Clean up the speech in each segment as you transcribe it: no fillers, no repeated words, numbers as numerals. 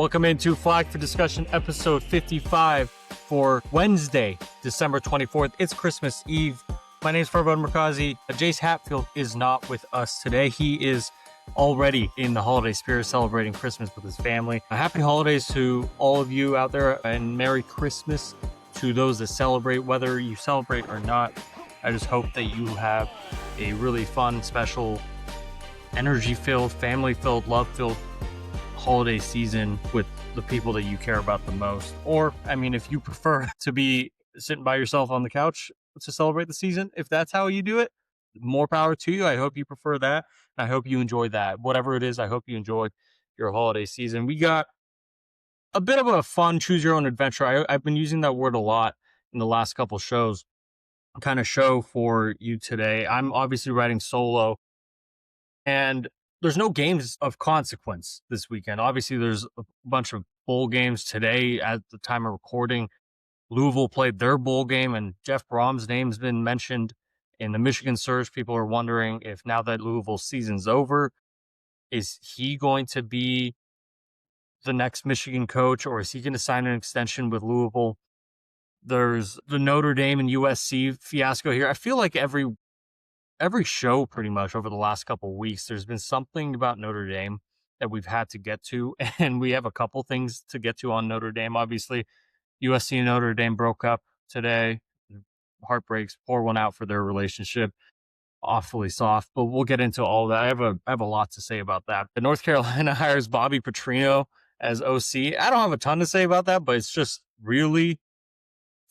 Welcome into Flag for Discussion, episode 55 for Wednesday, December 24th. It's Christmas Eve. My name is Farbod. Jace Hatfield is not with us today. He is already in the holiday spirit, celebrating Christmas with his family. Happy holidays to all of you out there, and Merry Christmas to those that celebrate, whether you celebrate or not. I just hope that you have a really fun, special, energy-filled, family-filled, love-filled holiday season with the people that you care about the most. Or, I mean, if you prefer to be sitting by yourself on the couch to celebrate the season, if that's how you do it, more power to you. I hope you prefer that. I hope you enjoy that. Whatever it is, I hope you enjoy your holiday season. We got a bit of a fun choose your own adventure. I've been using that word a lot in the last couple shows. Kind of show for you today. I'm obviously writing solo, and there's no games of consequence this weekend. Obviously, there's a bunch of bowl games today at the time of recording. Louisville played their bowl game, and Jeff Brom's name's been mentioned in the Michigan search. People are wondering if now that Louisville's season's over, is he going to be the next Michigan coach, or is he going to sign an extension with Louisville? There's the Notre Dame and USC fiasco here. I feel like every show pretty much over the last couple of weeks, there's been something about Notre Dame that we've had to get to, and we have a couple things to get to on Notre Dame. Obviously, USC and Notre Dame broke up today. Heartbreaks, pour one out for their relationship. Awfully soft, but we'll get into all that. I have a lot to say about that. The North Carolina hires Bobby Petrino as OC. I don't have a ton to say about that, but it's just really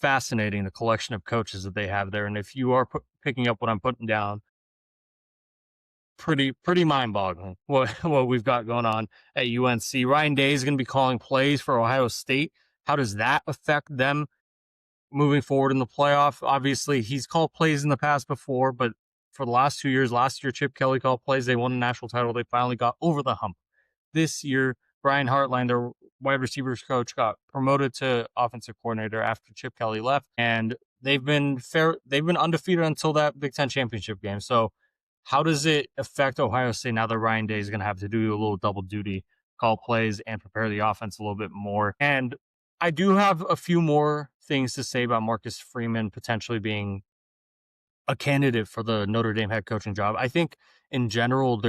fascinating, the collection of coaches that they have there. And if you are picking up what I'm putting down, pretty mind-boggling what we've got going on at UNC. Ryan Day is going to be calling plays for Ohio State. How does that affect them moving forward in the playoff? Obviously, he's called plays in the past before, but for the last 2 years, last year, Chip Kelly called plays. They won a national title. They finally got over the hump. This year, Brian Hartline, their wide receivers coach, got promoted to offensive coordinator after Chip Kelly left, and they've been undefeated until that Big Ten championship game. So how does it affect Ohio State now that Ryan Day is going to have to do a little double duty, call plays and prepare the offense a little bit more? And I do have a few more things to say about Marcus Freeman potentially being a candidate for the Notre Dame head coaching job. I think in general,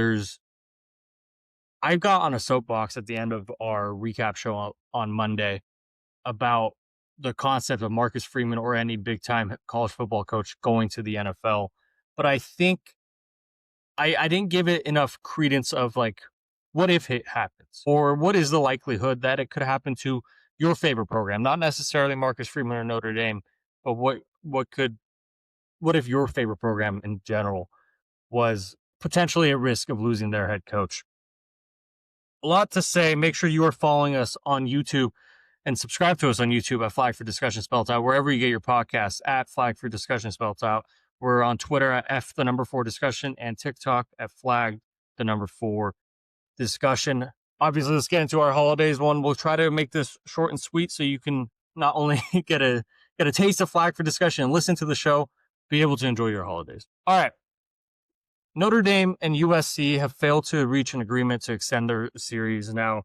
I got on a soapbox at the end of our recap show on Monday about the concept of Marcus Freeman or any big-time college football coach going to the NFL. But I think I didn't give it enough credence of, like, what if it happens? Or what is the likelihood that it could happen to your favorite program? Not necessarily Marcus Freeman or Notre Dame, but what if your favorite program in general was potentially at risk of losing their head coach? A lot to say. Make sure you are following us on YouTube and subscribe to us on YouTube at Flag for Discussion Spelled Out, wherever you get your podcasts, at Flag for Discussion Spelled Out. We're on Twitter at F4Discussion and TikTok at Flag 4 Discussion. Obviously, let's get into our holidays one. We'll try to make this short and sweet so you can not only get a taste of Flag for Discussion and listen to the show, be able to enjoy your holidays. All right. Notre Dame and USC have failed to reach an agreement to extend their series. Now,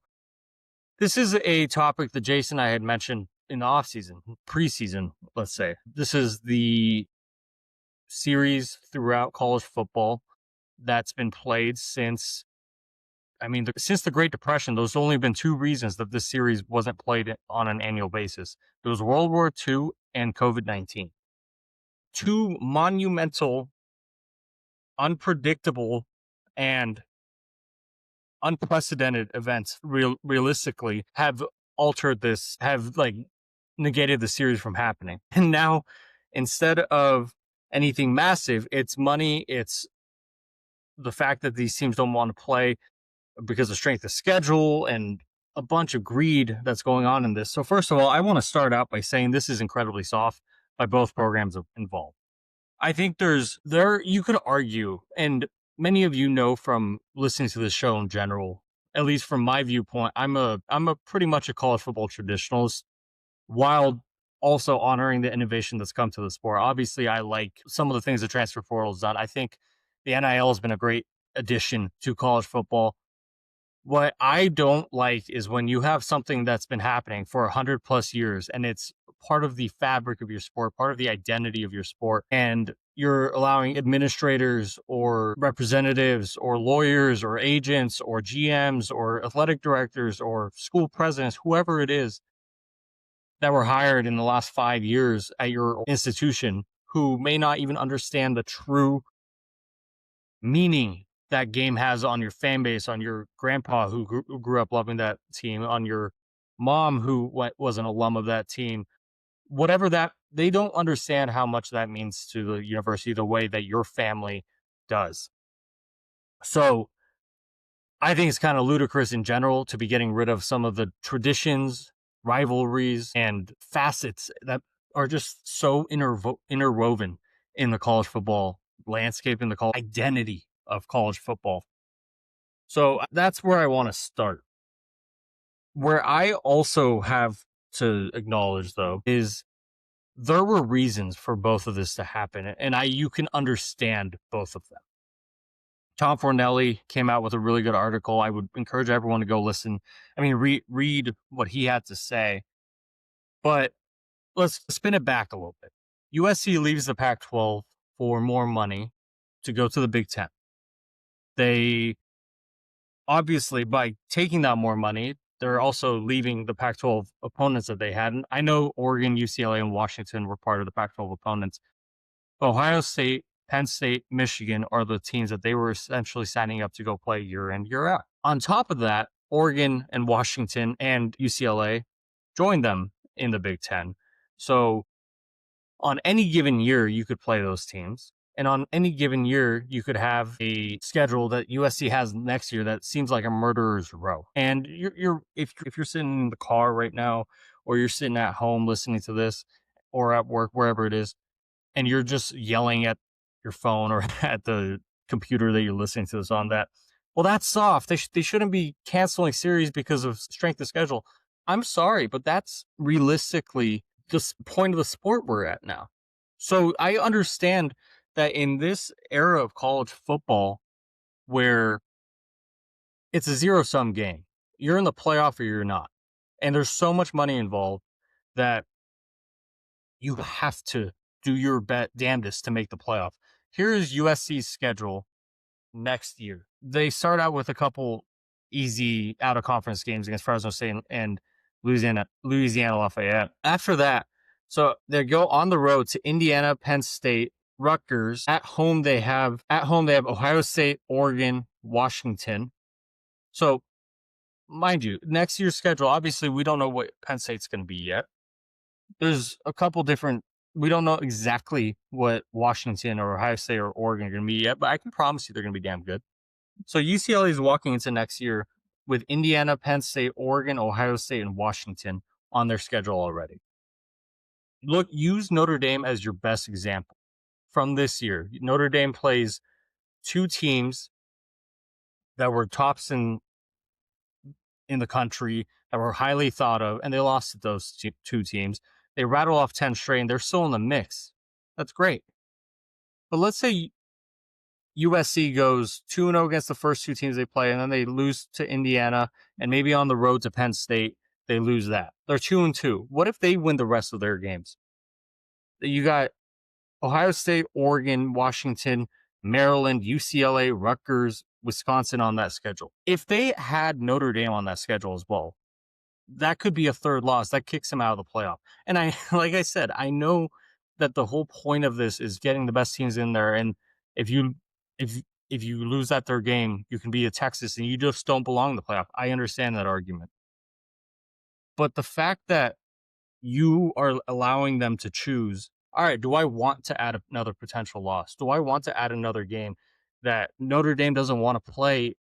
this is a topic that Jason and I had mentioned in the offseason, preseason, let's say. This is the series throughout college football that's been played since the Great Depression. There's only been two reasons that this series wasn't played on an annual basis. It was World War II and COVID-19. Two monumental, unpredictable, and unprecedented events realistically have negated the series from happening. And now, instead of anything massive, it's money, it's the fact that these teams don't want to play because of strength of schedule and a bunch of greed that's going on in this. So first of all, I want to start out by saying this is incredibly soft by both programs involved. I think you could argue, and many of you know from listening to the show in general, at least from my viewpoint, I'm a pretty much a college football traditionalist, while also honoring the innovation that's come to the sport. Obviously, I like some of the things the transfer portal has done. I think the NIL has been a great addition to college football. What I don't like is when you have something that's been happening for 100 plus years and it's part of the fabric of your sport, part of the identity of your sport, and you're allowing administrators or representatives or lawyers or agents or GMs or athletic directors or school presidents, whoever it is that were hired in the last 5 years at your institution, who may not even understand the true meaning that game has on your fan base, on your grandpa who grew up loving that team, on your mom who was an alum of that team, whatever that, they don't understand how much that means to the university the way that your family does. So I think it's kind of ludicrous in general to be getting rid of some of the traditions, rivalries, and facets that are just so interwoven in the college football landscape, in the college identity of college football. So that's where I want to start. Where I also have to acknowledge, though, is there were reasons for both of this to happen, and you can understand both of them. Tom Fornelli came out with a really good article. I would encourage everyone to go listen. I mean, read what he had to say. But let's spin it back a little bit. USC leaves the Pac-12 for more money to go to the Big Ten. They obviously, by taking that more money, they're also leaving the Pac-12 opponents that they had. And I know Oregon, UCLA, and Washington were part of the Pac-12 opponents. Ohio State, Penn State, Michigan are the teams that they were essentially signing up to go play year in, year out. On top of that, Oregon and Washington and UCLA joined them in the Big Ten. So on any given year, you could play those teams. And on any given year, you could have a schedule that USC has next year that seems like a murderer's row. And if you're sitting in the car right now, or you're sitting at home listening to this, or at work, wherever it is, and you're just yelling at your phone or at the computer that you're listening to this on, that, well, that's soft. They shouldn't be canceling series because of strength of schedule. I'm sorry, but that's realistically the point of the sport we're at now. So I understand that in this era of college football, where it's a zero-sum game, you're in the playoff or you're not. And there's so much money involved that you have to do your damnedest to make the playoff. Here is USC's schedule next year. They start out with a couple easy out-of-conference games against Fresno State and Louisiana Lafayette. After that, so they go on the road to Indiana, Penn State, Rutgers. At home they have Ohio State, Oregon, Washington. So, mind you, next year's schedule, obviously we don't know what Penn State's going to be yet. There's a couple different, we don't know exactly what Washington or Ohio State or Oregon are going to be yet, but I can promise you they're going to be damn good. So UCLA is walking into next year with Indiana, Penn State, Oregon, Ohio State, and Washington on their schedule already. Look, use Notre Dame as your best example from this year. Notre Dame plays two teams that were tops in the country, that were highly thought of, and they lost to those two teams. They rattle off 10 straight, and they're still in the mix. That's great. But let's say USC goes 2-0 against the first two teams they play, and then they lose to Indiana, and maybe on the road to Penn State, they lose that. They're 2-2. What if they win the rest of their games? You got Ohio State, Oregon, Washington, Maryland, UCLA, Rutgers, Wisconsin on that schedule. If they had Notre Dame on that schedule as well, that could be a third loss. That kicks them out of the playoff. And like I said, I know that the whole point of this is getting the best teams in there. And if you lose that third game, you can be a Texas and you just don't belong in the playoff. I understand that argument. But the fact that you are allowing them to choose, all right, do I want to add another potential loss? Do I want to add another game that Notre Dame doesn't want to play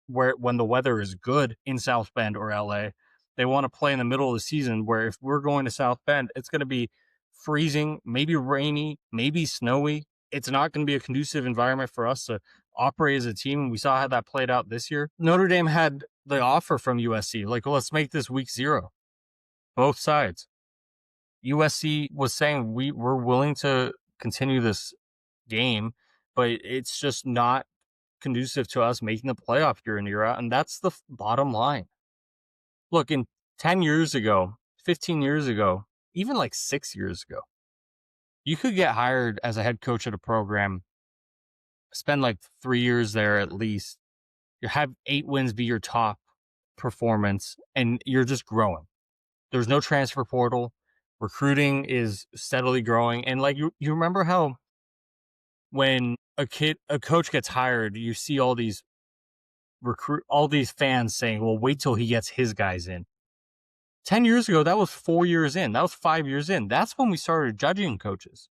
when the weather is good in South Bend or LA? They want to play in the middle of the season, where if we're going to South Bend, it's going to be freezing, maybe rainy, maybe snowy. It's not going to be a conducive environment for us to operate as a team. We saw how that played out this year. Notre Dame had the offer from USC, like, well, let's make this week 0. Both sides. USC was saying we're willing to continue this game, but it's just not conducive to us making the playoff year in year out. And that's the bottom line. Look, in 10 years ago, 15 years ago, even like 6 years ago, you could get hired as a head coach at a program, spend like 3 years there at least, you have 8 wins be your top performance, and you're just growing. There's no transfer portal. Recruiting is steadily growing. And like you remember how when a coach gets hired, you see all these fans saying, well, wait till he gets his guys in. 10 years ago, that was 4 years in. That was 5 years in. That's when we started judging coaches.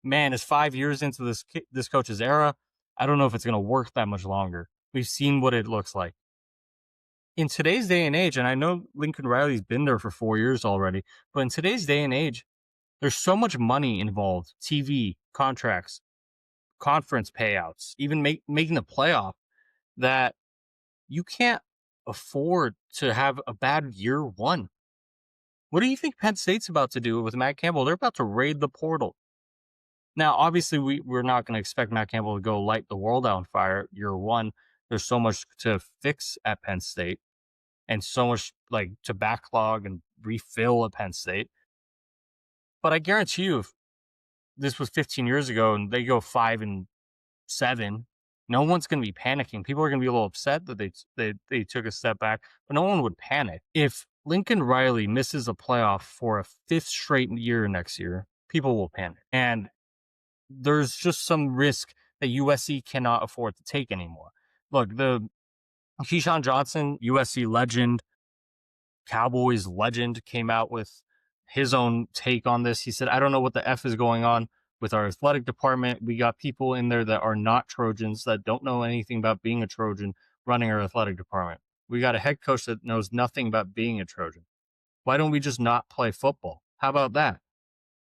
Man, it's 5 years into this coach's era. I don't know if it's going to work that much longer. We've seen what it looks like. In today's day and age, and I know Lincoln Riley's been there for 4 years already, but in today's day and age, there's so much money involved. TV, contracts, conference payouts, even making the playoff, that you can't afford to have a bad year one. What do you think Penn State's about to do with Matt Campbell? They're about to raid the portal. Now, obviously, we're not going to expect Matt Campbell to go light the world on fire year one. There's so much to fix at Penn State and so much like to backlog and refill at Penn State. But I guarantee you, if this was 15 years ago and they go 5-7, no one's going to be panicking. People are going to be a little upset that they took a step back, but no one would panic. If Lincoln Riley misses a playoff for a 5th straight year next year, people will panic. And there's just some risk that USC cannot afford to take anymore. Look, the Keyshawn Johnson, USC legend, Cowboys legend, came out with his own take on this. He said, I don't know what the F is going on with our athletic department. We got people in there that are not Trojans, that don't know anything about being a Trojan, running our athletic department. We got a head coach that knows nothing about being a Trojan. Why don't we just not play football? How about that?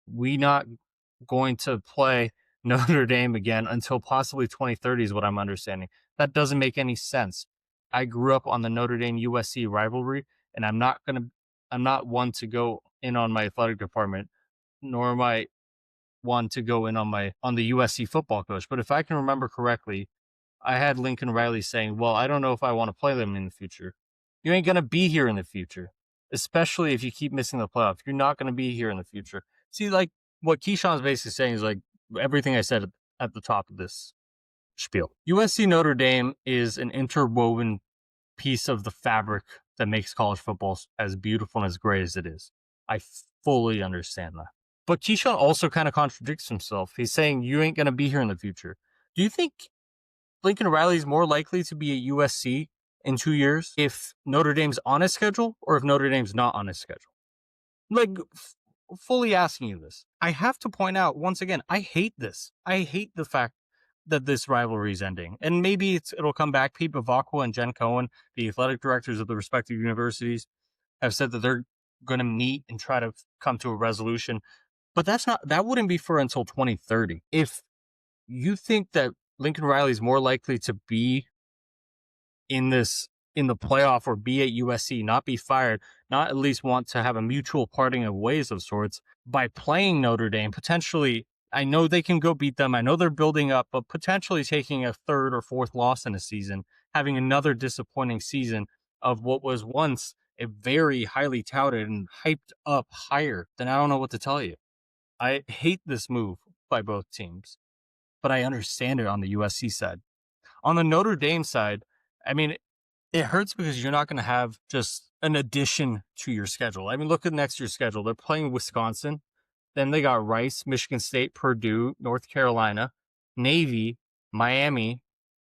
We not going to play Notre Dame again until possibly 2030 is what I'm understanding. That doesn't make any sense. I grew up on the Notre Dame USC rivalry, and I'm not one to go in on my athletic department, nor am I one to go in on the USC football coach. But if I can remember correctly, I had Lincoln Riley saying, well, I don't know if I want to play them in the future. You ain't going to be here in the future, especially if you keep missing the playoff. You're not going to be here in the future. See, like what Keyshawn's basically saying is like everything I said at the top of this spiel. USC Notre Dame is an interwoven piece of the fabric that makes college football as beautiful and as great as it is. I fully understand that. But Keyshawn also kind of contradicts himself. He's saying you ain't going to be here in the future. Do you think Lincoln Riley is more likely to be at USC in 2 years if Notre Dame's on his schedule or if Notre Dame's not on his schedule? Like, fully asking you this. I have to point out, once again, I hate this. I hate the fact that this rivalry is ending. And maybe it'll come back. Pete Bavacqua and Jen Cohen, the athletic directors of the respective universities, have said that they're going to meet and try to come to a resolution. But that wouldn't be for until 2030. If you think that Lincoln Riley is more likely to be in the playoff or be at USC, not be fired, not at least want to have a mutual parting of ways of sorts by playing Notre Dame, potentially, I know they can go beat them. I know they're building up, but potentially taking a 3rd or 4th loss in a season, having another disappointing season of what was once a very highly touted and hyped up hire, then I don't know what to tell you. I hate this move by both teams, but I understand it on the USC side. On the Notre Dame side, I mean, it hurts because you're not going to have just an addition to your schedule. I mean, look at next year's schedule. They're playing Wisconsin. Then they got Rice, Michigan State, Purdue, North Carolina, Navy, Miami,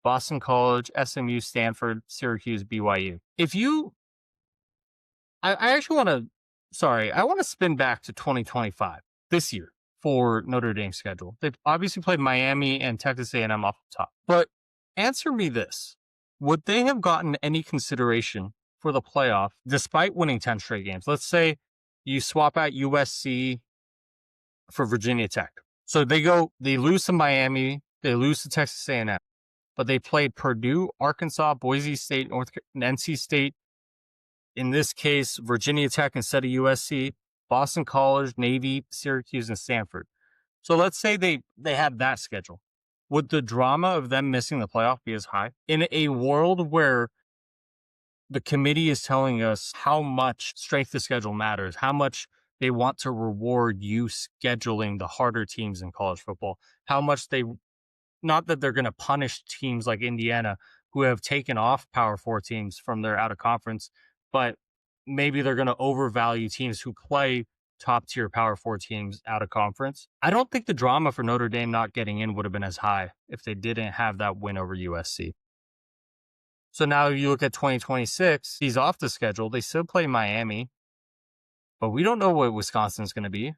Boston College, SMU, Stanford, Syracuse, BYU. I actually want to spin back to 2025, this year, for Notre Dame's schedule. They've obviously played Miami and Texas A&M off the top. But answer me this. Would they have gotten any consideration for the playoff despite winning 10 straight games? Let's say you swap out USC for Virginia Tech. So they lose to Miami, they lose to Texas A&M, but they played Purdue, Arkansas, Boise State, NC State, in this case, Virginia Tech instead of USC, Boston College, Navy, Syracuse, and Stanford. So let's say they had that schedule. would the drama of them missing the playoff be as high? In a world where the committee is telling us how much strength of schedule matters, how much they want to reward you scheduling the harder teams in college football, how much they, not that they're going to punish teams like Indiana who have taken off Power Four teams from their out of conference, but maybe they're going to overvalue teams who play top tier Power Four teams out of conference. I don't think the drama for Notre Dame not getting in would have been as high if they didn't have that win over USC. So now you look at 2026, he's off the schedule. They still play Miami, but we don't know what Wisconsin's going to be.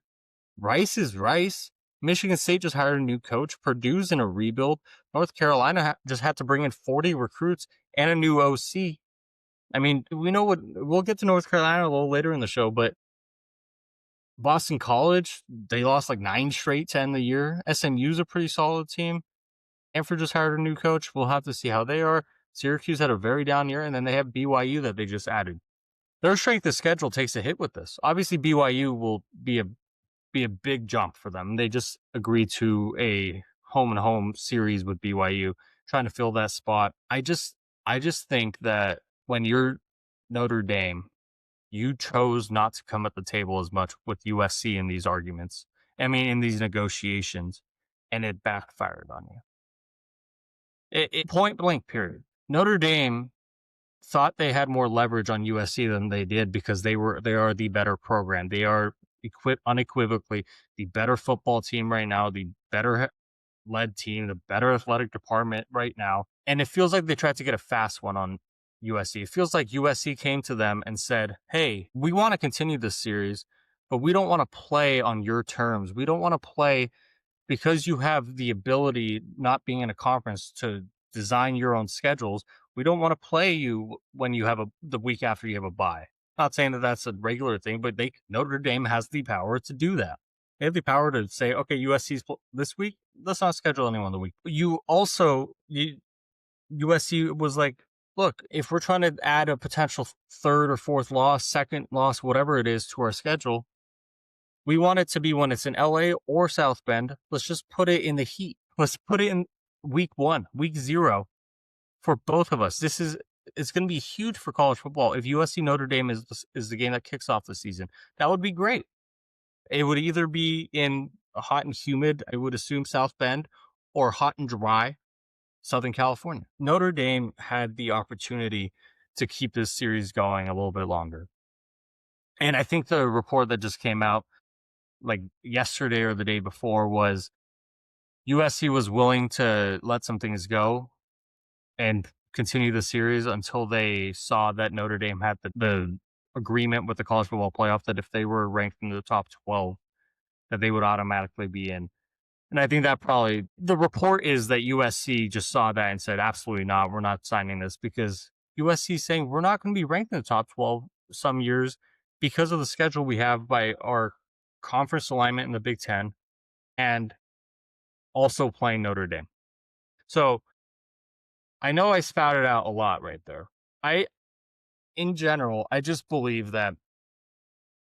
Rice is Rice. Michigan State just hired a new coach. Purdue's in a rebuild. North Carolina just had to bring in 40 recruits and a new OC. I mean, we know what, we'll get to North Carolina a little later in the show, but Boston College, they lost like 9 straight to end the year. SMU's a pretty solid team. Stanford just hired a new coach. We'll have to see how they are. Syracuse had a very down year, and then they have BYU that they just added. Their strength of schedule takes a hit with this. Obviously, BYU will be a big jump for them. They just agreed to a home and home series with BYU, trying to fill that spot. I just think that when you're Notre Dame, you chose not to come at the table as much with USC in these arguments. I mean, in these negotiations, and it backfired on you. It point blank, period. Notre Dame thought they had more leverage on USC than they did because they are the better program. They are unequivocally the better football team right now, the better led team, the better athletic department right now. And it feels like they tried to get a fast one on USC. It feels like USC came to them and said, hey, we want to continue this series, but we don't want to play on your terms. We don't want to play because you have the ability, not being in a conference, to design your own schedules. We don't want to play you when you have the week after you have a bye. Not saying that that's a regular thing, but Notre Dame has the power to do that. They have the power to say, okay, USC's this week, let's not schedule anyone the week. USC was like, look, if we're trying to add a potential third or fourth loss, second loss, whatever it is to our schedule, we want it to be when it's in LA or South Bend. Let's just put it in the heat. Let's put it in week 1, week 0 for both of us. It's going to be huge for college football. If USC Notre Dame is the game that kicks off the season, that would be great. It would either be in a hot and humid, I would assume, South Bend, or hot and dry Southern California. Notre Dame had the opportunity to keep this series going a little bit longer. And I think the report that just came out like yesterday or the day before was USC was willing to let some things go and continue the series until they saw that Notre Dame had the agreement with the college football playoff that if they were ranked in the top 12, that they would automatically be in. And I think that probably the report is that USC just saw that and said, absolutely not. We're not signing this, because USC is saying we're not going to be ranked in the top 12 some years because of the schedule we have by our conference alignment in the Big Ten and also playing Notre Dame. So I know I spouted out a lot right there. In general, I just believe that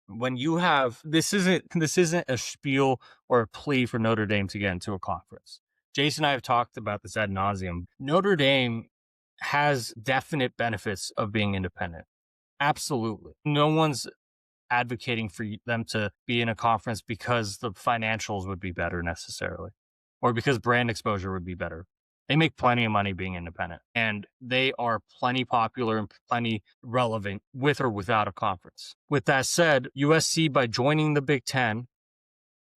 when you have, this isn't a spiel or a plea for Notre Dame to get into a conference. Jason and I have talked about this ad nauseum. Notre Dame has definite benefits of being independent. Absolutely. No one's advocating for them to be in a conference because the financials would be better necessarily, or because brand exposure would be better. They make plenty of money being independent, and they are plenty popular and plenty relevant with or without a conference. With that said, USC, by joining the Big Ten,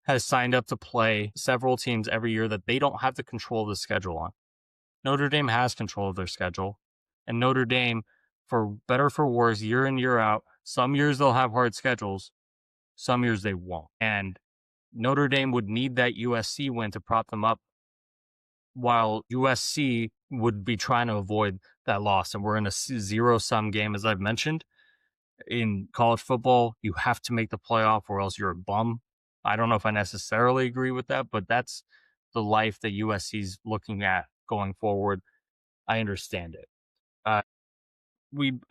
has signed up to play several teams every year that they don't have the control of the schedule on. Notre Dame has control of their schedule, and Notre Dame, for better or for worse, year in, year out, some years they'll have hard schedules, some years they won't. And Notre Dame would need that USC win to prop them up, while USC would be trying to avoid that loss. And we're in a zero-sum game, as I've mentioned. In college football, you have to make the playoff or else you're a bum. I don't know if I necessarily agree with that, but that's the life that USC's looking at going forward. I understand it. I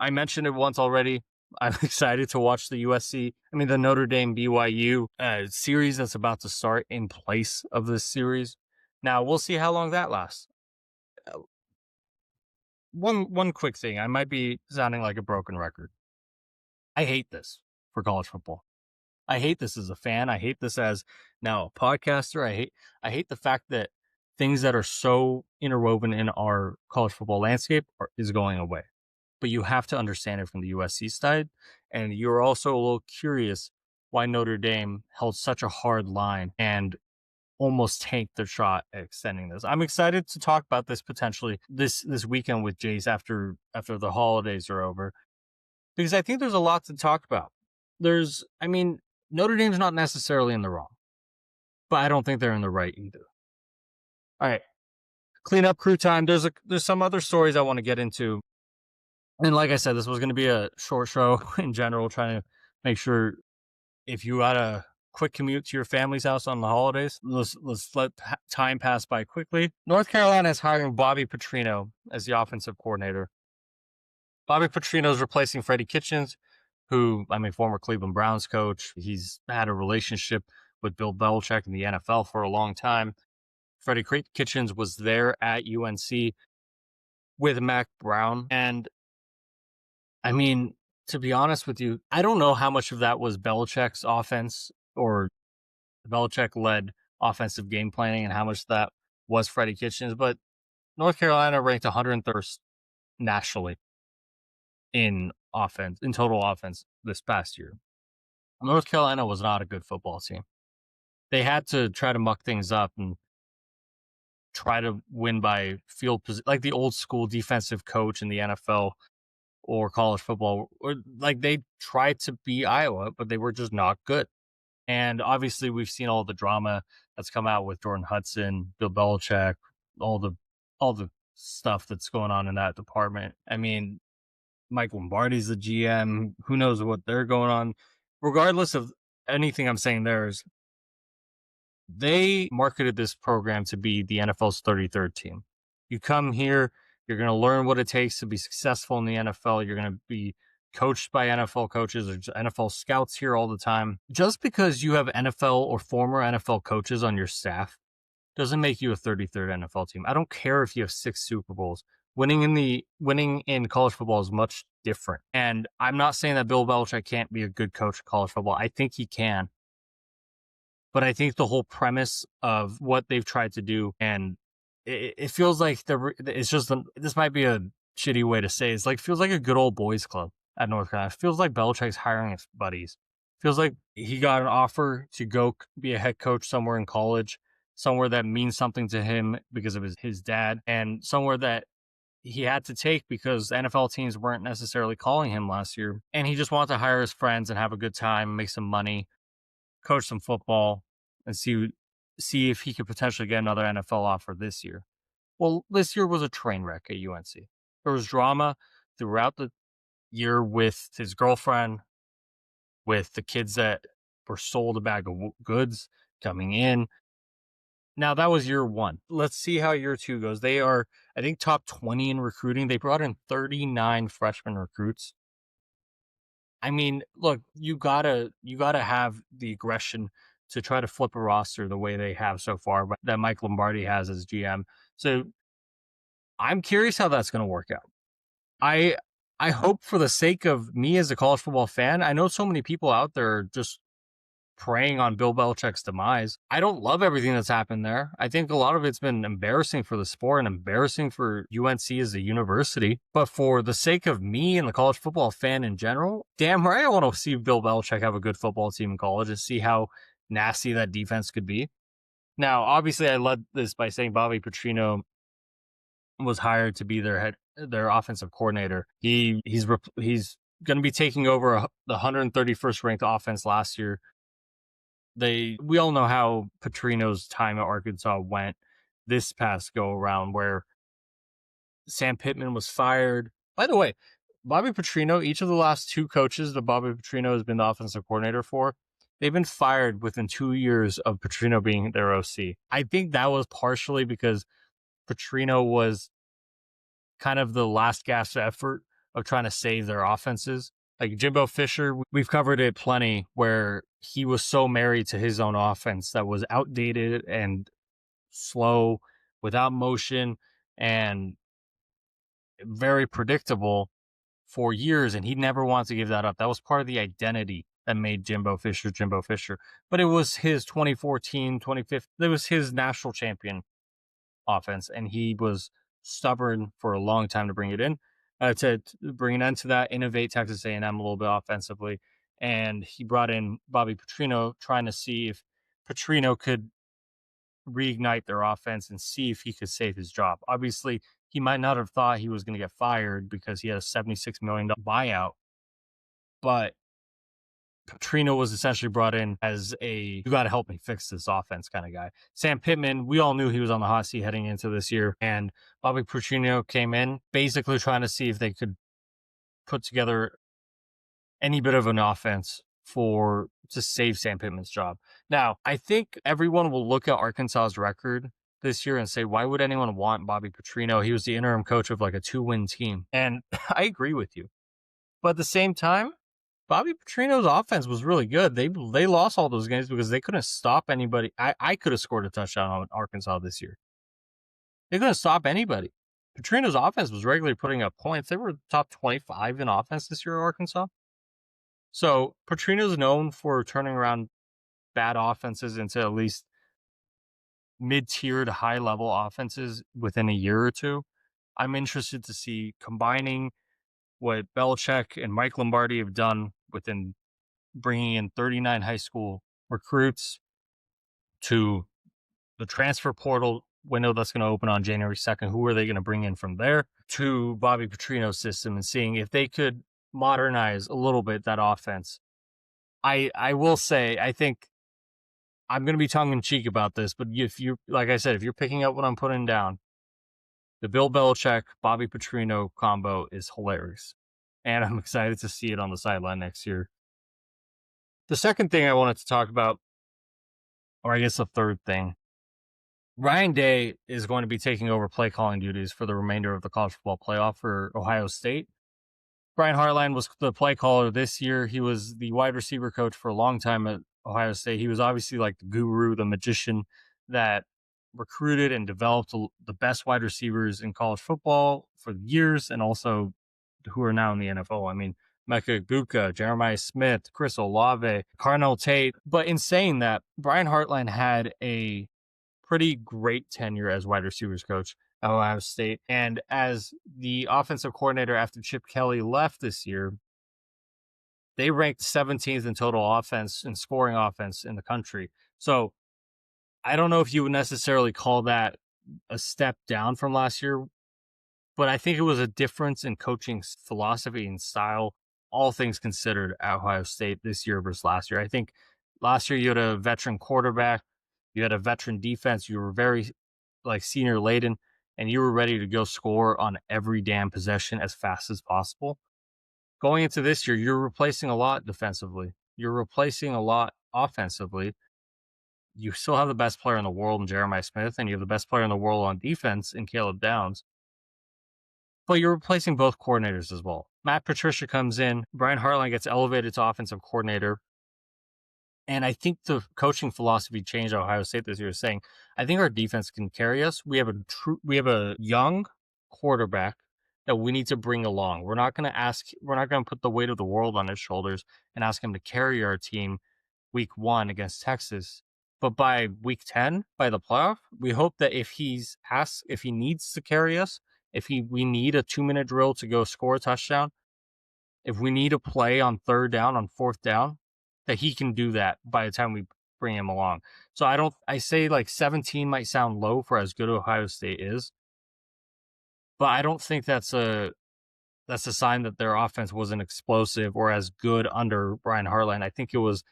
mentioned it once already. I'm excited to watch the Notre Dame BYU series that's about to start in place of this series. Now, we'll see how long that lasts. One quick thing. I might be sounding like a broken record. I hate this for college football. I hate this as a fan. I hate this as now a podcaster. I hate the fact that things that are so interwoven in our college football landscape is going away. But you have to understand it from the USC side. And you're also a little curious why Notre Dame held such a hard line and almost tanked their shot at extending this. I'm excited to talk about this potentially this weekend with Jace after the holidays are over, because I think there's a lot to talk about. Notre Dame's not necessarily in the wrong, but I don't think they're in the right either. All right, cleanup crew time. There's some other stories I want to get into, and like I said, this was going to be a short show in general, trying to make sure if you got a quick commute to your family's house on the holidays, let's let time pass by quickly. North Carolina is hiring Bobby Petrino as the offensive coordinator. Bobby Petrino is replacing Freddie Kitchens, who, former Cleveland Browns coach. He's had a relationship with Bill Belichick in the NFL for a long time. Freddie Kitchens was there at UNC with Mac Brown. And to be honest with you, I don't know how much of that was Belichick's offense or Belichick-led offensive game planning and how much that was Freddie Kitchens. But North Carolina ranked 103rd nationally in total offense this past year. North Carolina was not a good football team. They had to try to muck things up and try to win by field position, like the old school defensive coach in the NFL or college football. Or like they tried to be Iowa, but they were just not good. And obviously, we've seen all the drama that's come out with Jordan Hudson, Bill Belichick, all the stuff that's going on in that department. Mike Lombardi's the GM. Who knows what they're going on? Regardless of anything I'm saying, they marketed this program to be the NFL's 33rd team. You come here, you're going to learn what it takes to be successful in the NFL. You're going to be coached by NFL coaches or NFL scouts here all the time. Just because you have NFL or former NFL coaches on your staff doesn't make you a 33rd NFL team. I don't care if you have 6 Super Bowls. Winning in college football is much different. And I'm not saying that Bill Belichick can't be a good coach of college football. I think he can. But I think the whole premise of what they've tried to do, and it feels like this might be a shitty way to say it feels like a good old boys club at North Carolina. It feels like Belichick's hiring his buddies. It feels like he got an offer to go be a head coach somewhere in college, somewhere that means something to him because of his dad, and somewhere that he had to take because NFL teams weren't necessarily calling him last year. And he just wanted to hire his friends and have a good time, make some money, coach some football, and see if he could potentially get another NFL offer this year. Well, this year was a train wreck at UNC. There was drama throughout the year with his girlfriend, with the kids that were sold a bag of goods coming in. Now, that was year 1. Let's see how year 2 goes. They are, I think, top 20 in recruiting. They brought in 39 freshman recruits. Look, you gotta have the aggression to try to flip a roster the way they have so far, but that Mike Lombardi has as GM. So I'm curious how that's going to work out. I hope, for the sake of me as a college football fan, I know so many people out there are just preying on Bill Belichick's demise. I don't love everything that's happened there. I think a lot of it's been embarrassing for the sport and embarrassing for UNC as a university. But for the sake of me and the college football fan in general, damn right I want to see Bill Belichick have a good football team in college and see how nasty that defense could be. Now, obviously, I led this by saying Bobby Petrino was hired to be their offensive coordinator. He's going to be taking over the 131st ranked offense last year. We all know how Petrino's time at Arkansas went this past go around, where Sam Pittman was fired. By the way, Bobby Petrino, each of the last 2 coaches that Bobby Petrino has been the offensive coordinator for, they've been fired within 2 years of Petrino being their OC. I think that was partially because Petrino was kind of the last gasp effort of trying to save their offenses. Like Jimbo Fisher, we've covered it plenty, where he was so married to his own offense that was outdated and slow, without motion, and very predictable for years, and he never wanted to give that up. That was part of the identity that made Jimbo Fisher Jimbo Fisher. But it was his 2014, 2015, it was his national champion offense, and he was stubborn for a long time to bring it in, to bring an end to that, innovate Texas A&M a little bit offensively. And he brought in Bobby Petrino, trying to see if Petrino could reignite their offense and see if he could save his job. Obviously, he might not have thought he was going to get fired because he had a $76 million buyout, but Petrino was essentially brought in as you got to help me fix this offense kind of guy. Sam Pittman, we all knew he was on the hot seat heading into this year, and Bobby Petrino came in basically trying to see if they could put together any bit of an offense to save Sam Pittman's job. Now, I think everyone will look at Arkansas's record this year and say, why would anyone want Bobby Petrino? He was the interim coach of like a 2-win team. And I agree with you. But at the same time, Bobby Petrino's offense was really good. They lost all those games because they couldn't stop anybody. I could have scored a touchdown on Arkansas this year. They couldn't stop anybody. Petrino's offense was regularly putting up points. They were top 25 in offense this year at Arkansas. So Petrino's known for turning around bad offenses into at least mid-tier to high-level offenses within a year or two. I'm interested to see combining what Belichick and Mike Lombardi have done within bringing in 39 high school recruits to the transfer portal window that's going to open on January 2nd. Who are they going to bring in from there to Bobby Petrino's system and seeing if they could modernize a little bit that offense. I will say, I think I'm going to be tongue in cheek about this, but if you, like I said, if you're picking up what I'm putting down, the Bill Belichick, Bobby Petrino combo is hilarious. And I'm excited to see it on the sideline next year. The second thing I wanted to talk about, or I guess the third thing, Ryan Day is going to be taking over play calling duties for the remainder of the college football playoff for Ohio State. Brian Hartline was the play caller this year. He was the wide receiver coach for a long time at Ohio State. He was obviously like the guru, the magician that recruited and developed the best wide receivers in college football for years, and also who are now in the NFL. I mean, Mecca Buka, Jeremiah Smith, Chris Olave, Carnell Tate. But in saying that, Brian Hartline had a pretty great tenure as wide receivers coach at Ohio State. And as the offensive coordinator after Chip Kelly left this year, they ranked 17th in total offense and scoring offense in the country. So I don't know if you would necessarily call that a step down from last year, but I think it was a difference in coaching philosophy and style, all things considered, at Ohio State this year versus last year. I think last year you had a veteran quarterback, you had a veteran defense, you were very like senior laden, and you were ready to go score on every damn possession as fast as possible. Going into this year, you're replacing a lot defensively. You're replacing a lot offensively. You still have the best player in the world in Jeremiah Smith, and you have the best player in the world on defense in Caleb Downs. But you're replacing both coordinators as well. Matt Patricia comes in, Brian Hartline gets elevated to offensive coordinator. And I think the coaching philosophy changed at Ohio State this year, saying, I think our defense can carry us. We have a young quarterback that we need to bring along. We're not going to put the weight of the world on his shoulders and ask him to carry our team week 1 against Texas. But by week 10, by the playoff, we hope that if he needs to carry us, we need a 2-minute drill to go score a touchdown, if we need a play on 3rd down, on 4th down, that he can do that by the time we bring him along. So I say like 17 might sound low for as good Ohio State is, but I don't think that's a sign that their offense wasn't explosive or as good under Brian Hartline. I think it was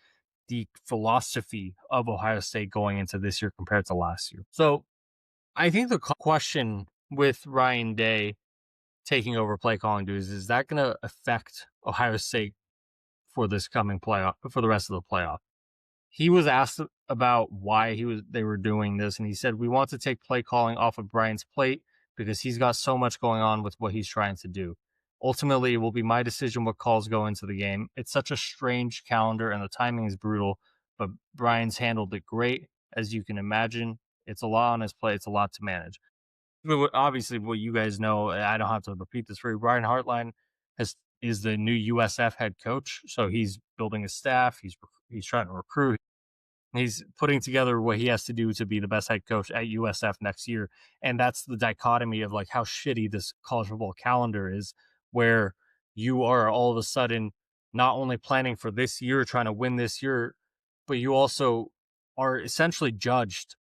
the philosophy of Ohio State going into this year compared to last year. So I think the question with Ryan Day taking over play calling duties, is that going to affect Ohio State for this coming playoff, for the rest of the playoff? He was asked about why they were doing this, and he said, we want to take play calling off of Brian's plate because he's got so much going on with what he's trying to do. Ultimately, it will be my decision what calls go into the game. It's such a strange calendar and the timing is brutal, but Brian's handled it great. As you can imagine, It's a lot on his plate. It's a lot to manage. Obviously, what you guys know, I don't have to repeat this for you. Brian Hartline is the new USF head coach, so he's building his staff. He's trying to recruit. He's putting together what he has to do to be the best head coach at USF next year. And that's the dichotomy of like how shitty this college football calendar is, where you are all of a sudden not only planning for this year, trying to win this year, but you also are essentially judged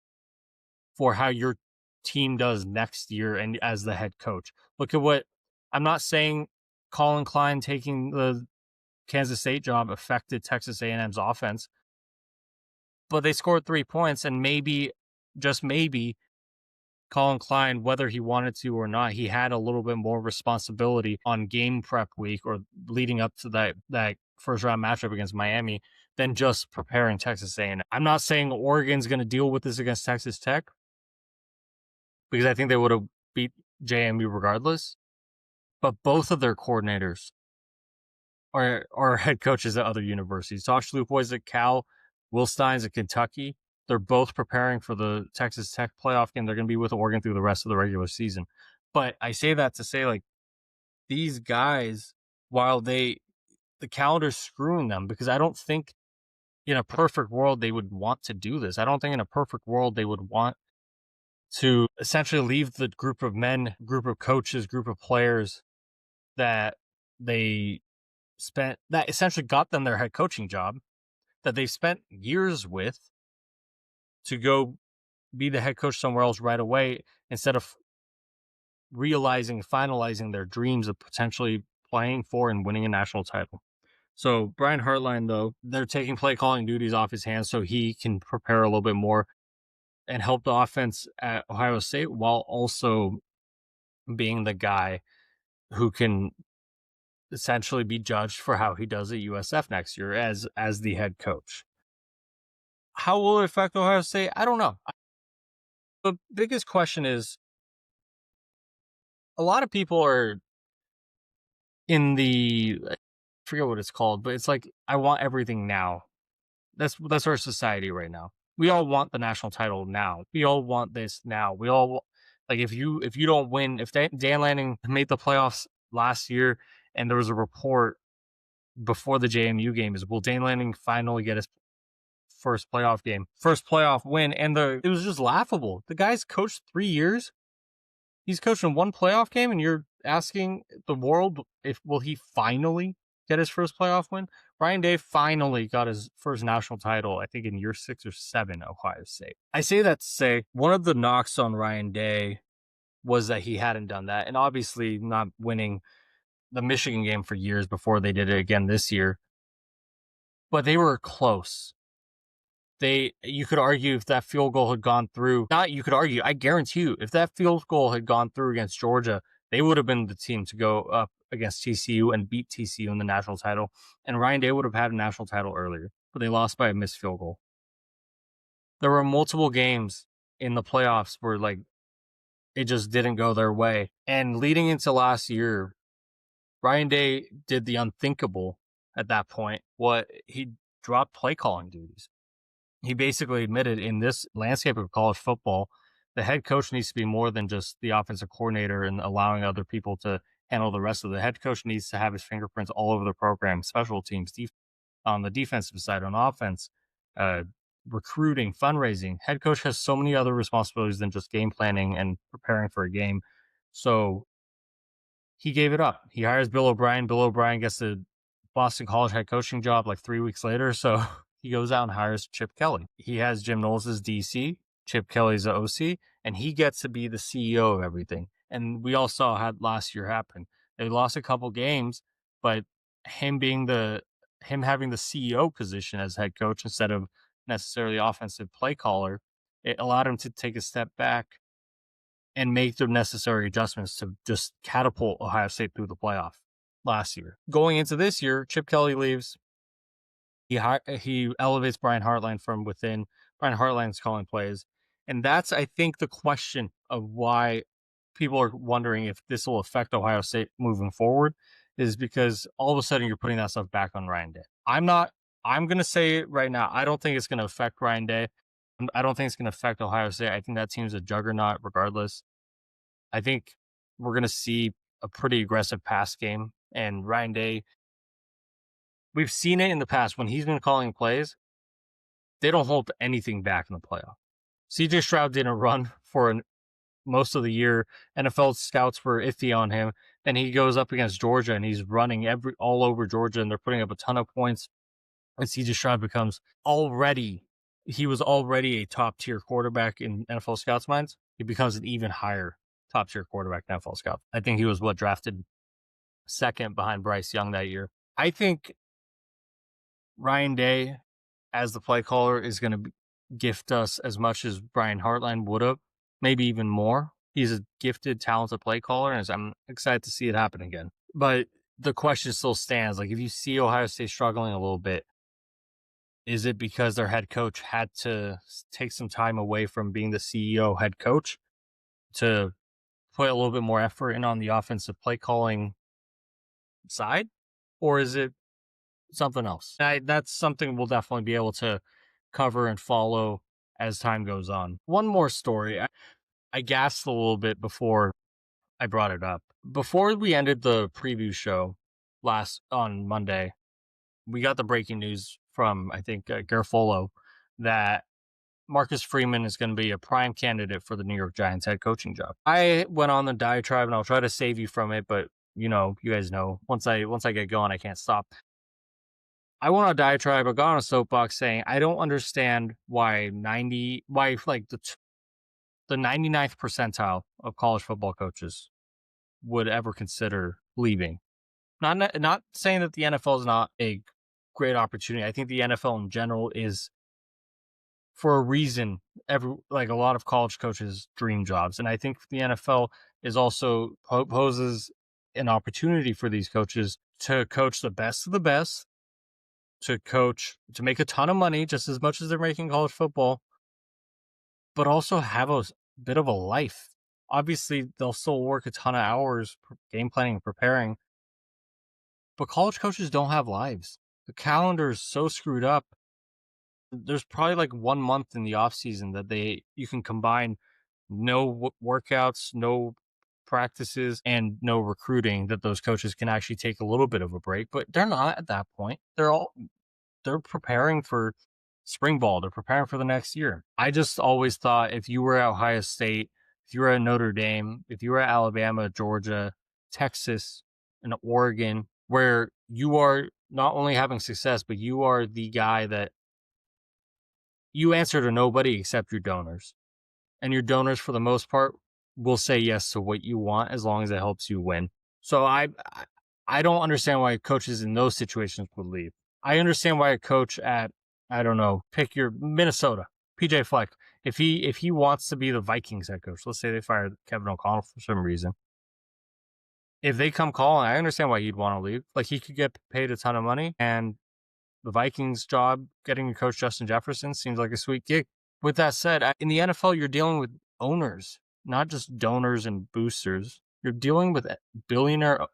for how your team does next year and as the head coach. Look at what I'm not saying Colin Klein taking the Kansas State job affected Texas A&M's offense, but they scored 3 points, and maybe, just maybe, Colin Klein, whether he wanted to or not, he had a little bit more responsibility on game prep week or leading up to that first round matchup against Miami than just preparing Texas A&M. I'm not saying Oregon's going to deal with this against Texas Tech, because I think they would have beat JMU regardless, but both of their coordinators are head coaches at other universities. Tosh Lupoy's at Cal, Will Stein's at Kentucky. They're both preparing for the Texas Tech playoff game. They're going to be with Oregon through the rest of the regular season. But I say that to say, like, these guys, while the calendar's screwing them, because I don't think in a perfect world they would want to do this. I don't think in a perfect world they would want to essentially leave the group of men, group of coaches, group of players that they spent, that essentially got them their head coaching job, that they've spent years with, to go be the head coach somewhere else right away, instead of finalizing their dreams of potentially playing for and winning a national title. So Brian Hartline, though, they're taking play calling duties off his hands so he can prepare a little bit more and help the offense at Ohio State, while also being the guy who can essentially be judged for how he does at USF next year as the head coach. How will it affect Ohio State? I don't know. The biggest question is, a lot of people are in I forget what it's called, but it's like, I want everything now. That's our society right now. We all want the national title now. We all want this now. We all, like, if you don't win, if Dan Lanning made the playoffs last year and there was a report before the JMU game, is, will Dan Lanning finally get his first playoff win? And it was just laughable. The guy's coached 3 years. He's coached in one playoff game, and you're asking the world will he finally get his first playoff win? Ryan Day finally got his first national title, I think in year 6 or 7 at Ohio State. I say that to say, one of the knocks on Ryan Day was that he hadn't done that, and obviously not winning the Michigan game for years before they did it again this year. But they were close. You could argue if that field goal had gone through, not you could argue, I guarantee you, if that field goal had gone through against Georgia, they would have been the team to go up against TCU and beat TCU in the national title. And Ryan Day would have had a national title earlier, but they lost by a missed field goal. There were multiple games in the playoffs where, like, it just didn't go their way. And leading into last year, Ryan Day did the unthinkable at that point. He dropped play calling duties. He basically admitted, in this landscape of college football, the head coach needs to be more than just the offensive coordinator and allowing other people to handle the rest of the head coach needs to have his fingerprints all over the program, special teams, on the defensive side, on offense, recruiting, fundraising. Head coach has so many other responsibilities than just game planning and preparing for a game. So he gave it up. He hires Bill O'Brien. Bill O'Brien gets the Boston College head coaching job like 3 weeks later. So he goes out and hires Chip Kelly. He has Jim Knowles as DC, Chip Kelly's the OC, and he gets to be the CEO of everything. And we all saw how last year happened. They lost a couple games, but him having the CEO position as head coach instead of necessarily offensive play caller, it allowed him to take a step back and make the necessary adjustments to just catapult Ohio State through the playoff last year. Going into this year, Chip Kelly leaves. He elevates Brian Hartline from within. Brian Hartline's calling plays. And that's, I think, the question of why people are wondering if this will affect Ohio State moving forward, is because all of a sudden you're putting that stuff back on Ryan Day. I'm going to say it right now. I don't think it's going to affect Ryan Day. I don't think it's going to affect Ohio State. I think that team's a juggernaut regardless. I think we're going to see a pretty aggressive pass game. And Ryan Day, we've seen it in the past when he's been calling plays, they don't hold anything back in the playoff. CJ Stroud didn't run for most of the year. NFL scouts were iffy on him. Then he goes up against Georgia and he's running all over Georgia and they're putting up a ton of points. And CJ Stroud he was already a top tier quarterback in NFL scouts' minds. He becomes an even higher top tier quarterback in NFL scouts. I think he was drafted second behind Bryce Young that year. I think Ryan Day, as the play caller, is going to gift us as much as Brian Hartline would have, maybe even more. He's a gifted, talented play caller, and I'm excited to see it happen again. But the question still stands. Like, if you see Ohio State struggling a little bit, is it because their head coach had to take some time away from being the CEO head coach to put a little bit more effort in on the offensive play calling side? Or is it something else? That's something we'll definitely be able to cover and follow as time goes on. One more story. I gasped a little bit before I brought it up. Before we ended the preview show on Monday, we got the breaking news from, I think, Garofalo that Marcus Freeman is going to be a prime candidate for the New York Giants head coaching job. I went on the diatribe, and I'll try to save you from it, but you guys know, once I get going, I can't stop. I went on a diatribe. I got on a soapbox saying I don't understand why the 99th percentile of college football coaches would ever consider leaving. Not saying that the NFL is not a great opportunity. I think the NFL in general is, for a reason, a lot of college coaches' dream jobs. And I think the NFL is also poses an opportunity for these coaches to coach the best of the best, to make a ton of money, just as much as they're making college football, but also have a bit of a life. Obviously, they'll still work a ton of hours game planning and preparing, but college coaches don't have lives. The calendar is so screwed up. There's probably 1 month in the off season that you can combine no workouts, no practices, and no recruiting, that those coaches can actually take a little bit of a break, but they're not at that point. They're preparing for spring ball. They're preparing for the next year. I just always thought, if you were at Ohio State, if you were at Notre Dame, if you were at Alabama, Georgia, Texas, and Oregon, where you are not only having success, but you are the guy that you answer to nobody except your donors. And your donors, for the most part, will say yes to what you want as long as it helps you win. So I don't understand why coaches in those situations would leave. I understand why a coach at, I don't know, pick your Minnesota, PJ Fleck, if he wants to be the Vikings head coach, let's say they fired Kevin O'Connell for some reason, if they come calling, I understand why he'd want to leave. He could get paid a ton of money, and the Vikings job, getting to coach Justin Jefferson, seems like a sweet gig. With that said, in the NFL, you're dealing with owners, not just donors and boosters. You're dealing with billionaire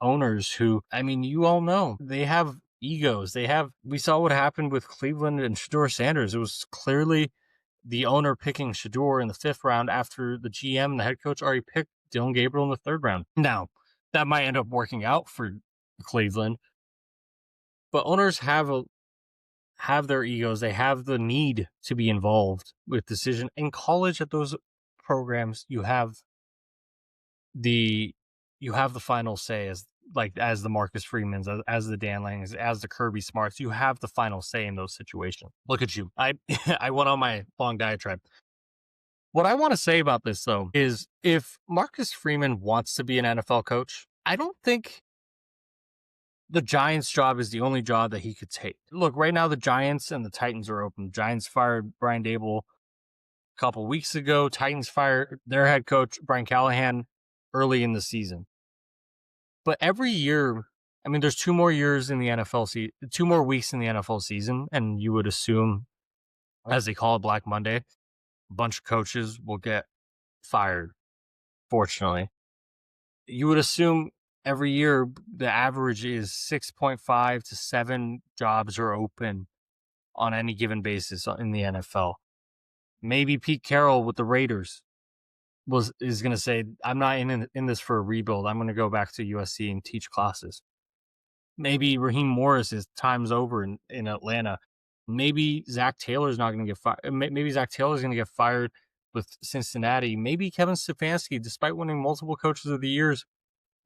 owners who, you all know, they have egos. We saw what happened with Cleveland and Shedeur Sanders. It was clearly the owner picking Shedeur in the 5th round after the GM and the head coach already picked Dylan Gabriel in the 3rd round. Now, that might end up working out for Cleveland, but owners have their egos. They have the need to be involved with decision. In college, at those programs, you have the final say, as the Marcus Freemans, as the Dan Langs, as the Kirby Smarts. You have the final say in those situations. Look at you. I went on my long diatribe. What I want to say about this, though, is if Marcus Freeman wants to be an NFL coach, I don't think the Giants' job is the only job that he could take. Look, right now the Giants and the Titans are open. Giants fired Brian Dable a couple weeks ago. Titans fired their head coach, Brian Callahan, early in the season. But every year, there's 2 more years in the NFL season, 2 more weeks in the NFL season, and you would assume, as they call it, Black Monday, a bunch of coaches will get fired, fortunately. You would assume every year the average is 6.5 to 7 jobs are open on any given basis in the NFL. Maybe Pete Carroll with the Raiders is going to say, I'm not in this for a rebuild. I'm going to go back to USC and teach classes. Maybe Raheem Morris's time's over in Atlanta. Maybe Zach Taylor's not going to get fired. Maybe Zach Taylor's going to get fired with Cincinnati. Maybe Kevin Stefanski, despite winning multiple coaches of the years,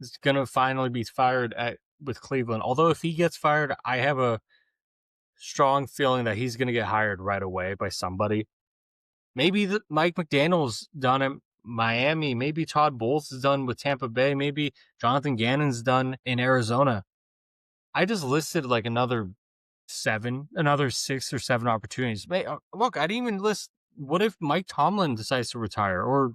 is going to finally be fired with Cleveland. Although if he gets fired, I have a strong feeling that he's going to get hired right away by somebody. Maybe Mike McDaniel's done at Miami. Maybe Todd Bowles is done with Tampa Bay. Maybe Jonathan Gannon's done in Arizona. I just listed like another 6 or 7 opportunities. Look, I didn't even list, what if Mike Tomlin decides to retire or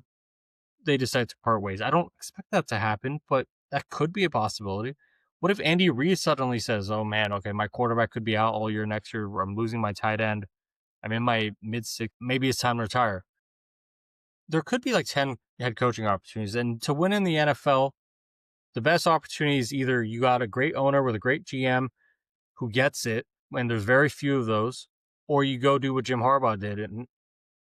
they decide to part ways? I don't expect that to happen, but that could be a possibility. What if Andy Reid suddenly says, oh man, okay, my quarterback could be out all year next year. I'm losing my tight end. I'm in my mid-6. Maybe it's time to retire. There could be like 10 head coaching opportunities. And to win in the NFL, the best opportunity is either you got a great owner with a great GM who gets it, and there's very few of those, or you go do what Jim Harbaugh did and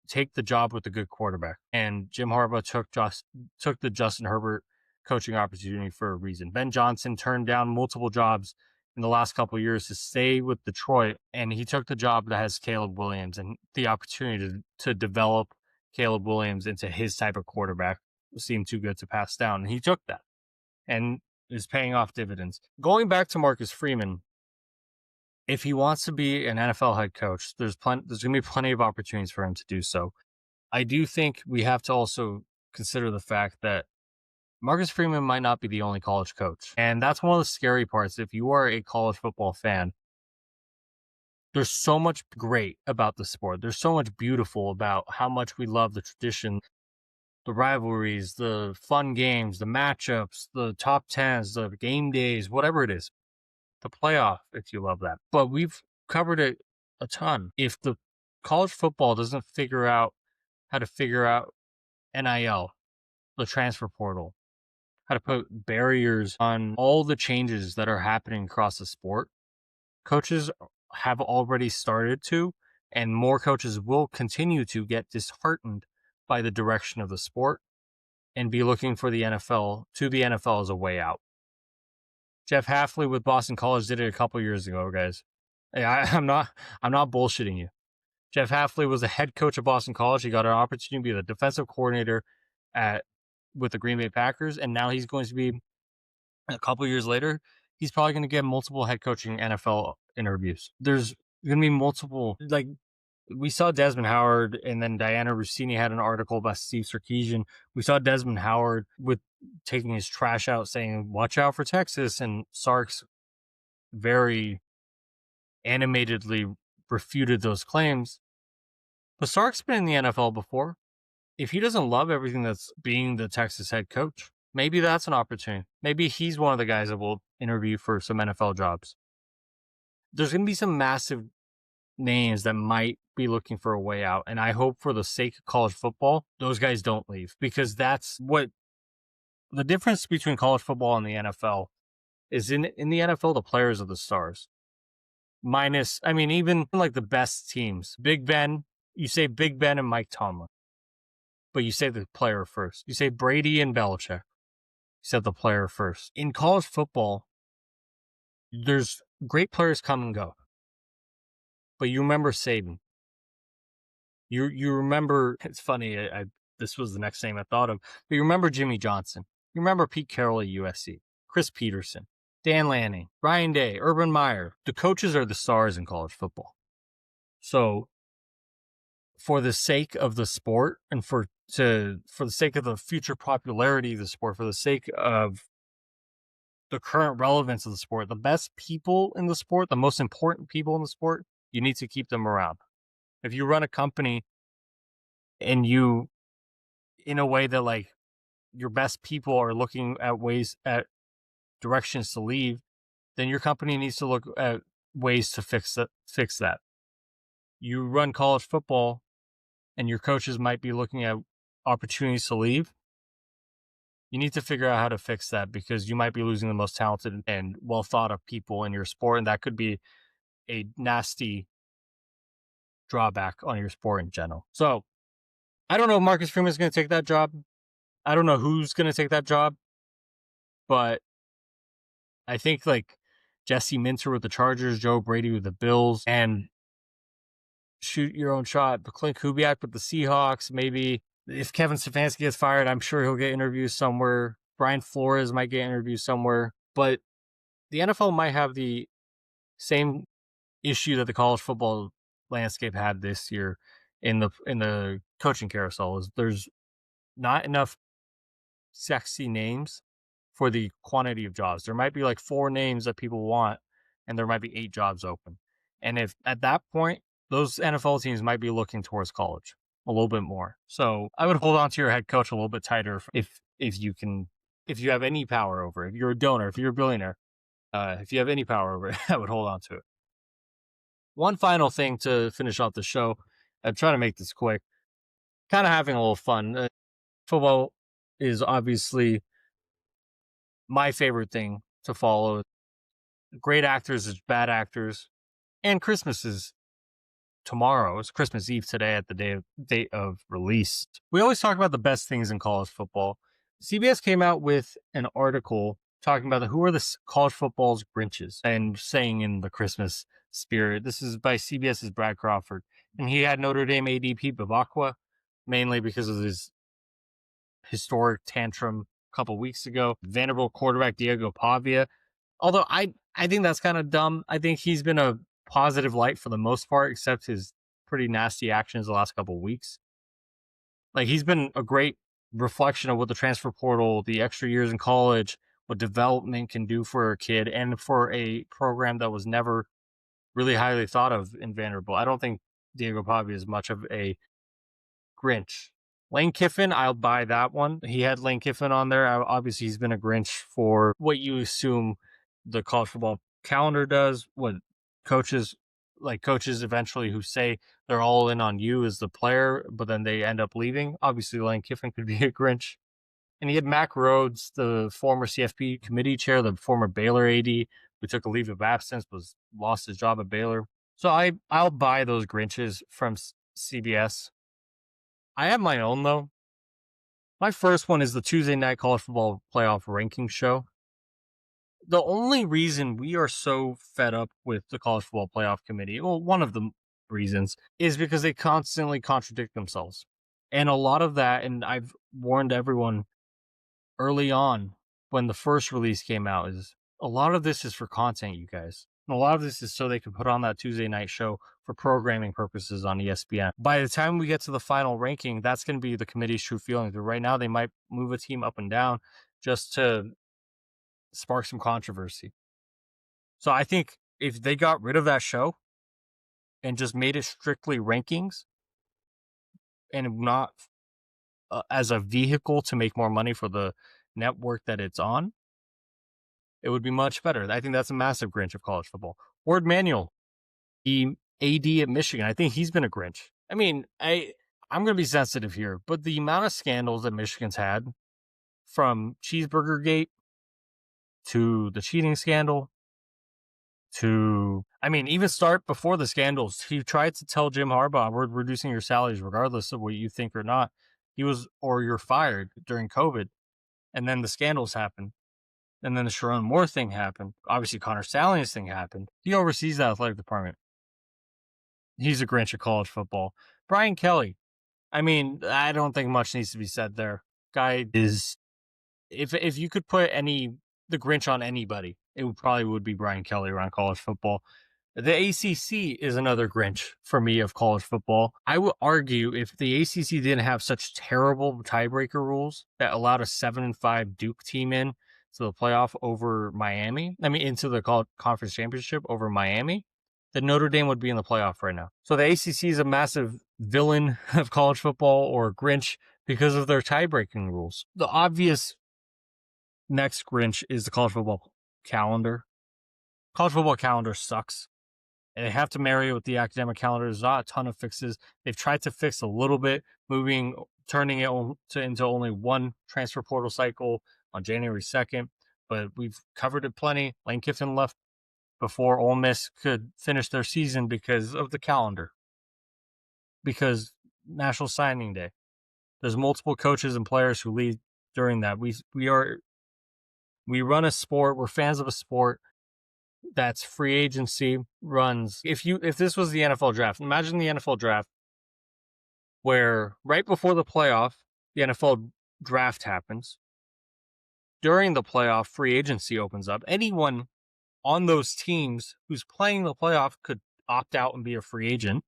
take the job with a good quarterback. And Jim Harbaugh took the Justin Herbert coaching opportunity for a reason. Ben Johnson turned down multiple jobs in the last couple of years to stay with Detroit, and he took the job that has Caleb Williams and the opportunity to develop Caleb Williams into his type of quarterback seemed too good to pass down. And he took that and is paying off dividends. Going back to Marcus Freeman, if he wants to be an NFL head coach, there's going to be plenty of opportunities for him to do so. I do think we have to also consider the fact that Marcus Freeman might not be the only college coach. And that's one of the scary parts. If you are a college football fan, there's so much great about the sport. There's so much beautiful about how much we love the tradition, the rivalries, the fun games, the matchups, the top 10s, the game days, whatever it is. The playoff, if you love that. But we've covered it a ton. If the college football doesn't figure out how to figure out NIL, the transfer portal, how to put barriers on all the changes that are happening across the sport, coaches have already started to, and more coaches will continue to get disheartened by the direction of the sport and be looking for the NFL as a way out. Jeff Hafley with Boston College did it a couple years ago, guys. I'm not bullshitting you. Jeff Hafley was the head coach of Boston College. He got an opportunity to be the defensive coordinator with the Green Bay Packers, and now he's going to be, a couple years later, he's probably going to get multiple head coaching NFL interviews. There's going to be multiple, like, we saw Desmond Howard, and then Diana Rossini had an article about Steve Sarkisian. We saw Desmond Howard with taking his trash out, saying, watch out for Texas, and Sark's very animatedly refuted those claims. But Sark's been in the NFL before. If he doesn't love everything that's being the Texas head coach, maybe that's an opportunity. Maybe he's one of the guys that will interview for some NFL jobs. There's going to be some massive names that might be looking for a way out. And I hope for the sake of college football, those guys don't leave, because that's what the difference between college football and the NFL is. In the NFL, the players are the stars. Even like the best teams, Big Ben, you say Big Ben and Mike Tomlin, but you say the player first. You say Brady and Belichick, you said the player first. In college football, there's great players come and go. But you remember Saban. You remember, it's funny, this was the next name I thought of, but you remember Jimmy Johnson. You remember Pete Carroll at USC, Chris Peterson, Dan Lanning, Ryan Day, Urban Meyer. The coaches are the stars in college football. So for the sake of the sport and for the sake of the future popularity of the sport, for the sake of the current relevance of the sport, the best people in the sport, the most important people in the sport, you need to keep them around. If you run a company and you, in a way that like your best people are looking at directions to leave, then your company needs to look at ways to fix that. You run college football and your coaches might be looking at opportunities to leave. You need to figure out how to fix that, because you might be losing the most talented and well thought of people in your sport. And that could be a nasty drawback on your sport in general. So I don't know if Marcus Freeman is going to take that job. I don't know who's going to take that job, but I think like Jesse Minter with the Chargers, Joe Brady with the Bills, and shoot your own shot. But Clint Kubiak with the Seahawks, maybe if Kevin Stefanski gets fired, I'm sure he'll get interviews somewhere. Brian Flores might get interviews somewhere, but the NFL might have the same issue that the college football landscape had this year in the coaching carousel. Is there's not enough sexy names for the quantity of jobs. There might be like 4 names that people want, and there might be 8 jobs open. And if at that point, those NFL teams might be looking towards college a little bit more. So I would hold on to your head coach a little bit tighter if you have any power over it. If you're a donor, if you're a billionaire, if you have any power over it, I would hold on to it. One final thing to finish off the show. I'm trying to make this quick. Kind of having a little fun. Football is obviously my favorite thing to follow. Great actors is bad actors. And Christmas is tomorrow. It's Christmas Eve today at the date of release. We always talk about the best things in college football. CBS came out with an article talking about who are the college football's Grinches and saying in the Christmas spirit. This is by CBS's Brad Crawford. And he had Notre Dame ADP Bavakwa, mainly because of his historic tantrum a couple weeks ago. Vanderbilt quarterback Diego Pavia. Although I think that's kind of dumb. I think he's been a positive light for the most part, except his pretty nasty actions the last couple of weeks. Like, he's been a great reflection of what the transfer portal, the extra years in college, what development can do for a kid and for a program that was never really highly thought of in Vanderbilt. I don't think Diego Pavia is much of a Grinch. Lane Kiffin, I'll buy that one. He had Lane Kiffin on there. Obviously, he's been a Grinch for what you assume the college football calendar does, what coaches eventually who say they're all in on you as the player, but then they end up leaving. Obviously, Lane Kiffin could be a Grinch. And he had Mac Rhodes, the former CFP committee chair, the former Baylor AD, who took a leave of absence, lost his job at Baylor. So I'll buy those Grinches from CBS. I have my own, though. My first one is the Tuesday Night College Football Playoff Ranking Show. The only reason we are so fed up with the College Football Playoff Committee, well, one of the reasons, is because they constantly contradict themselves. And a lot of that, and I've warned everyone early on when the first release came out, is a lot of this is for content, you guys. And a lot of this is so they can put on that Tuesday night show for programming purposes on ESPN. By the time we get to the final ranking, that's going to be the committee's true feelings. But right now, they might move a team up and down just to spark some controversy. So I think if they got rid of that show and just made it strictly rankings and not as a vehicle to make more money for the network that it's on, it would be much better. I think that's a massive Grinch of college football. Ward Manuel, the AD at Michigan, I think he's been a Grinch. I mean, I'm going to be sensitive here, but the amount of scandals that Michigan's had, from Cheeseburger Gate to the cheating scandal to, even start before the scandals. He tried to tell Jim Harbaugh, we're reducing your salaries regardless of what you think or not. Or you're fired during COVID. And then the scandals happened. And then the Sharon Moore thing happened. Obviously, Connor Stalions thing happened. He oversees the athletic department. He's a Grinch of college football. Brian Kelly. I don't think much needs to be said there. Guy is, if you could put the Grinch on anybody, it would be Brian Kelly around college football. The ACC is another Grinch for me of college football. I would argue if the ACC didn't have such terrible tiebreaker rules that allowed a 7-5 Duke team in to the playoff over Miami, into the conference championship over Miami, then Notre Dame would be in the playoff right now. So the ACC is a massive villain of college football, or Grinch, because of their tiebreaking rules. The obvious next Grinch is the college football calendar. College football calendar sucks. And they have to marry it with the academic calendar. There's not a ton of fixes. They've tried to fix a little bit, turning it into only one transfer portal cycle on January 2nd. But we've covered it plenty. Lane Kiffin left before Ole Miss could finish their season because of the calendar. because National Signing Day. There's multiple coaches and players who leave during that. We run a sport. We're fans of a sport that's free agency runs. If this was the NFL draft, imagine the NFL draft where right before the playoff, the NFL draft happens. During the playoff, free agency opens up. Anyone on those teams who's playing the playoff could opt out and be a free agent.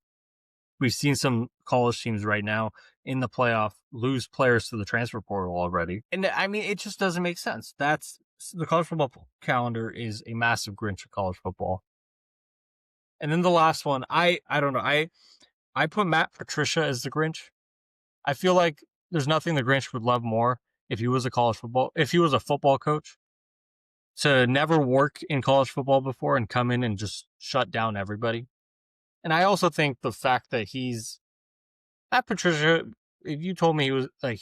We've seen some college teams right now in the playoff lose players to the transfer portal already. And I mean, it just doesn't make sense. The college football calendar is a massive Grinch of college football. And then the last one, I don't know. I put Matt Patricia as the Grinch. I feel like there's nothing the Grinch would love more if he was a football coach, to never work in college football before and come in and just shut down everybody. And I also think the fact that Matt Patricia, if you told me he was like,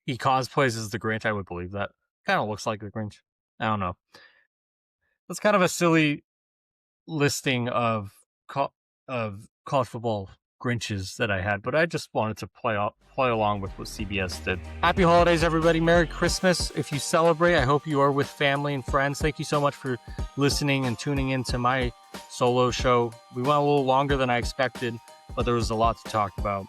he cosplays as the Grinch, I would believe that. Kind of looks like the Grinch. I don't know. That's kind of a silly listing of college football Grinches that I had, but I just wanted to play along with what CBS did. Happy holidays, everybody. Merry Christmas. If you celebrate, I hope you are with family and friends. Thank you so much for listening and tuning into my solo show. We went a little longer than I expected, but there was a lot to talk about.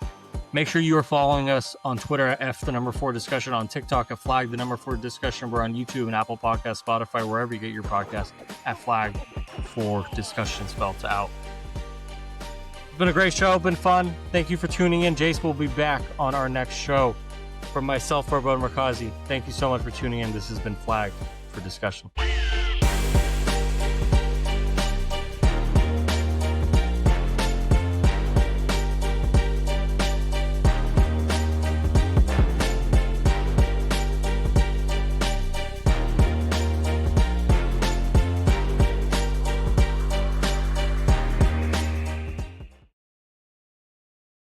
Make sure you are following us on Twitter at F4Discussion, on TikTok at Flag4Discussion. We're on YouTube and Apple Podcasts, Spotify, wherever you get your podcast at Flag4Discussion spelled out. It's been a great show, been fun. Thank you for tuning in. Jace will be back on our next show. From myself, Farbod Markazi, thank you so much for tuning in. This has been Flag for Discussion.